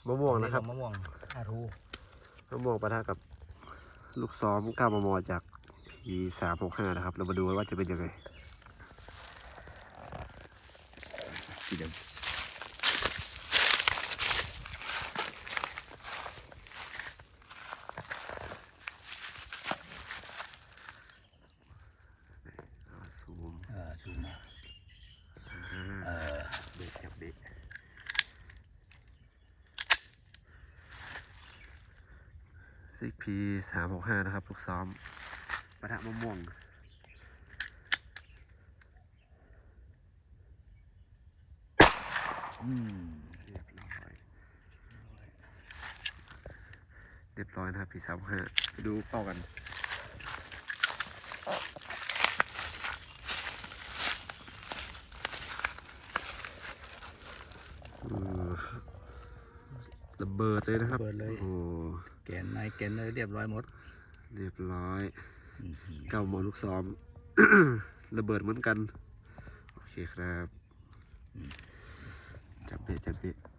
มะม่วงนะครับ มะม่วงอาทู มะม่วงปะทะกับลูกซ้อม9 มมจาก P365นะครับเรามาดูว่าจะเป็นยังไงสีแดงซูม ซูมมาเด็กจับเด็กซิกพี365นะครับลูกซ้อมปะทะมะม่วงเรียบร้อยนะครับ P365ไปดูเป้ากันระเบิดเลยนะครับ เปิดเลย โอ้ แกนในแกนเลยเรียบร้อยหมด เรียบร้อย9 มลูกซ้อม ระเบิดเหมือนกัน โอเคครับ จับเบะ